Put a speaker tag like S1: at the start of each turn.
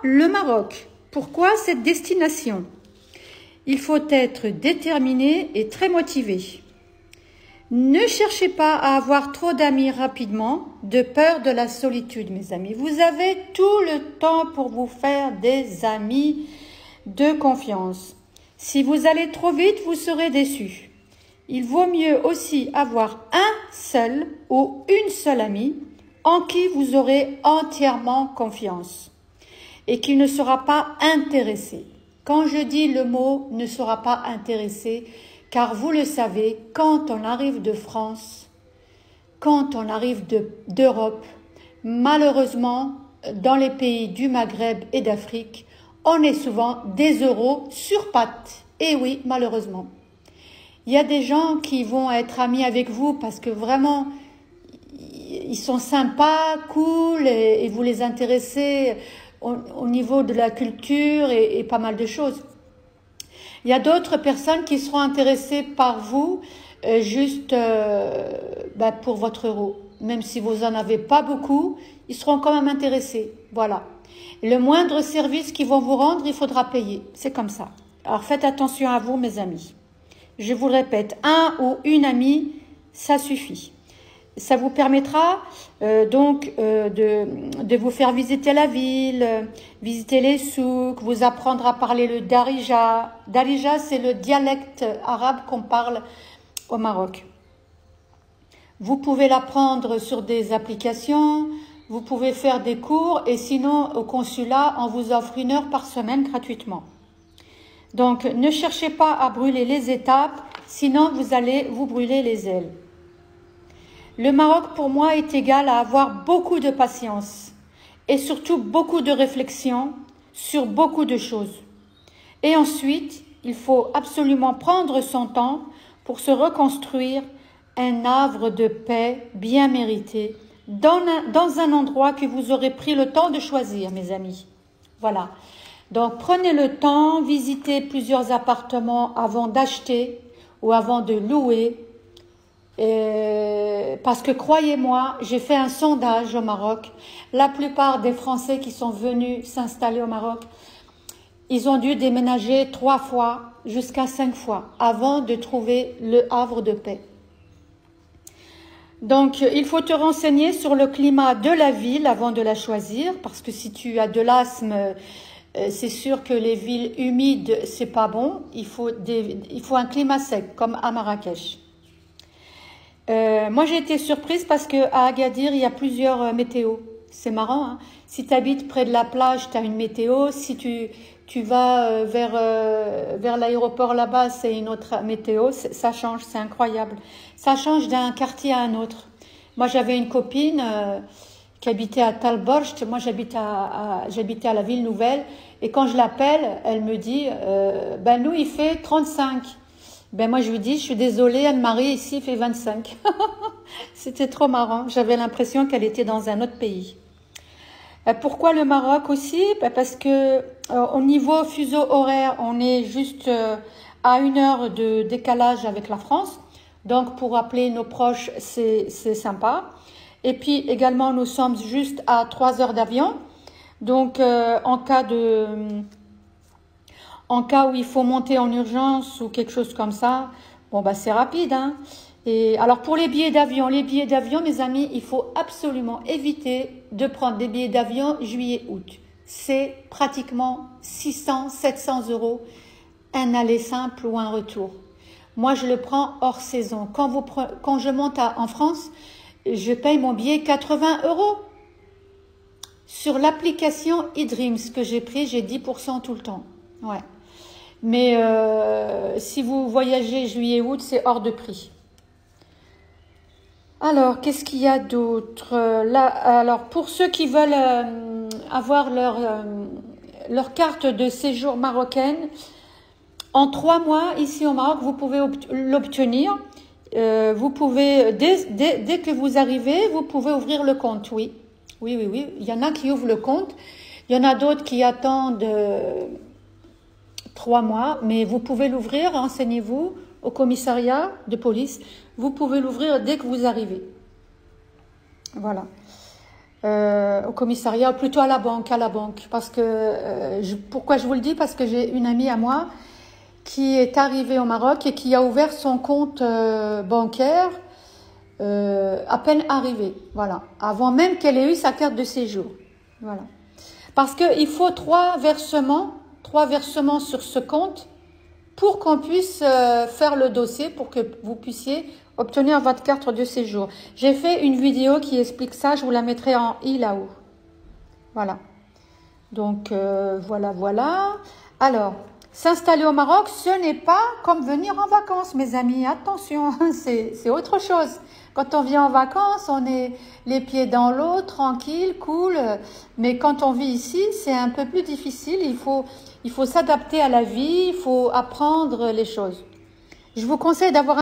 S1: Le Maroc. Pourquoi cette destination? Il faut être déterminé et très motivé. Ne cherchez pas à avoir trop d'amis rapidement, de peur de la solitude, mes amis. Vous avez tout le temps pour vous faire des amis de confiance. Si vous allez trop vite, vous serez déçus. Il vaut mieux aussi avoir un seul ou une seule amie en qui vous aurez entièrement confiance et qui ne sera pas intéressé. Quand je dis le mot ne sera pas intéressé, car vous le savez, quand on arrive de France, quand on arrive d'Europe, malheureusement, dans les pays du Maghreb et d'Afrique, on est souvent des euros sur pattes. Et oui, malheureusement. Il y a des gens qui vont être amis avec vous parce que vraiment, ils sont sympas, cool, et vous les intéressez au niveau de la culture et pas mal de choses. Il y a d'autres personnes qui seront intéressées par vous juste pour votre euro. Même si vous n'en avez pas beaucoup, ils seront quand même intéressés. Voilà. Le moindre service qu'ils vont vous rendre, il faudra payer. C'est comme ça. Alors faites attention à vous, mes amis. Je vous le répète, un ou une amie, ça suffit. Ça vous permettra de vous faire visiter la ville, visiter les souks, vous apprendre à parler le darija. Darija, c'est le dialecte arabe qu'on parle au Maroc. Vous pouvez l'apprendre sur des applications, vous pouvez faire des cours et sinon au consulat, on vous offre 1 heure par semaine gratuitement. Donc ne cherchez pas à brûler les étapes, sinon vous allez vous brûler les ailes. Le Maroc, pour moi, est égal à avoir beaucoup de patience et surtout beaucoup de réflexion sur beaucoup de choses. Et ensuite, il faut absolument prendre son temps pour se reconstruire un havre de paix bien mérité dans un endroit que vous aurez pris le temps de choisir, mes amis. Voilà. Donc, prenez le temps, visitez plusieurs appartements avant d'acheter ou avant de louer. Parce que croyez-moi, j'ai fait un sondage au Maroc. La plupart des Français qui sont venus s'installer au Maroc, ils ont dû déménager 3 fois jusqu'à 5 fois avant de trouver le havre de paix. Donc, il faut te renseigner sur le climat de la ville avant de la choisir, parce que si tu as de l'asthme, c'est sûr que les villes humides, c'est pas bon. Il faut un climat sec, comme à Marrakech. Moi, j'ai été surprise parce que à Agadir, il y a plusieurs météos. C'est marrant, hein. Si tu habites près de la plage, tu as une météo. Si tu vas vers l'aéroport là-bas, c'est une autre météo. Ça change, c'est incroyable. Ça change d'un quartier à un autre. Moi, j'avais une copine qui habitait à Talborcht. Moi, j'habitais à la Ville Nouvelle. Et quand je l'appelle, elle me dit, nous, il fait 35. Ben moi je lui dis, je suis désolée Anne-Marie, ici il fait 25. C'était trop marrant, j'avais l'impression qu'elle était dans un autre pays. Pourquoi le Maroc aussi? Parce que au niveau fuseau horaire, on est juste à 1 heure de décalage avec la France. Donc pour appeler nos proches, c'est sympa. Et puis également, nous sommes juste à 3 heures d'avion. Donc en cas où il faut monter en urgence ou quelque chose comme ça, bon c'est rapide, hein. Et alors pour les billets d'avion, mes amis, il faut absolument éviter de prendre des billets d'avion juillet-août. C'est pratiquement 600, 700 €, un aller simple ou un retour. Moi, je le prends hors saison. Quand je monte en France, je paye mon billet 80 €. Sur l'application eDreams que j'ai pris, j'ai 10% tout le temps. Ouais. Mais si vous voyagez juillet-août, c'est hors de prix. Alors, qu'est-ce qu'il y a d'autre là? Alors, pour ceux qui veulent avoir leur carte de séjour marocaine, en 3 mois, ici au Maroc, vous pouvez l'obtenir. Vous pouvez, dès que vous arrivez, vous pouvez ouvrir le compte, oui. Oui. Il y en a qui ouvrent le compte. Il y en a d'autres qui attendent 3 mois, mais vous pouvez l'ouvrir, renseignez-vous au commissariat de police, vous pouvez l'ouvrir dès que vous arrivez. Voilà. au commissariat, ou plutôt à la banque, parce que, pourquoi je vous le dis? Parce que j'ai une amie à moi qui est arrivée au Maroc et qui a ouvert son compte bancaire à peine arrivée, voilà, avant même qu'elle ait eu sa carte de séjour, voilà. Parce qu'il faut trois versements sur ce compte pour qu'on puisse faire le dossier, pour que vous puissiez obtenir votre carte de séjour. J'ai fait une vidéo qui explique ça, je vous la mettrai en i là-haut. Voilà. Donc, voilà. Alors, s'installer au Maroc, ce n'est pas comme venir en vacances, mes amis. Attention, c'est autre chose. Quand on vient en vacances, on est les pieds dans l'eau, tranquille, cool. Mais quand on vit ici, c'est un peu plus difficile. Il faut s'adapter à la vie, il faut apprendre les choses. Je vous conseille d'avoir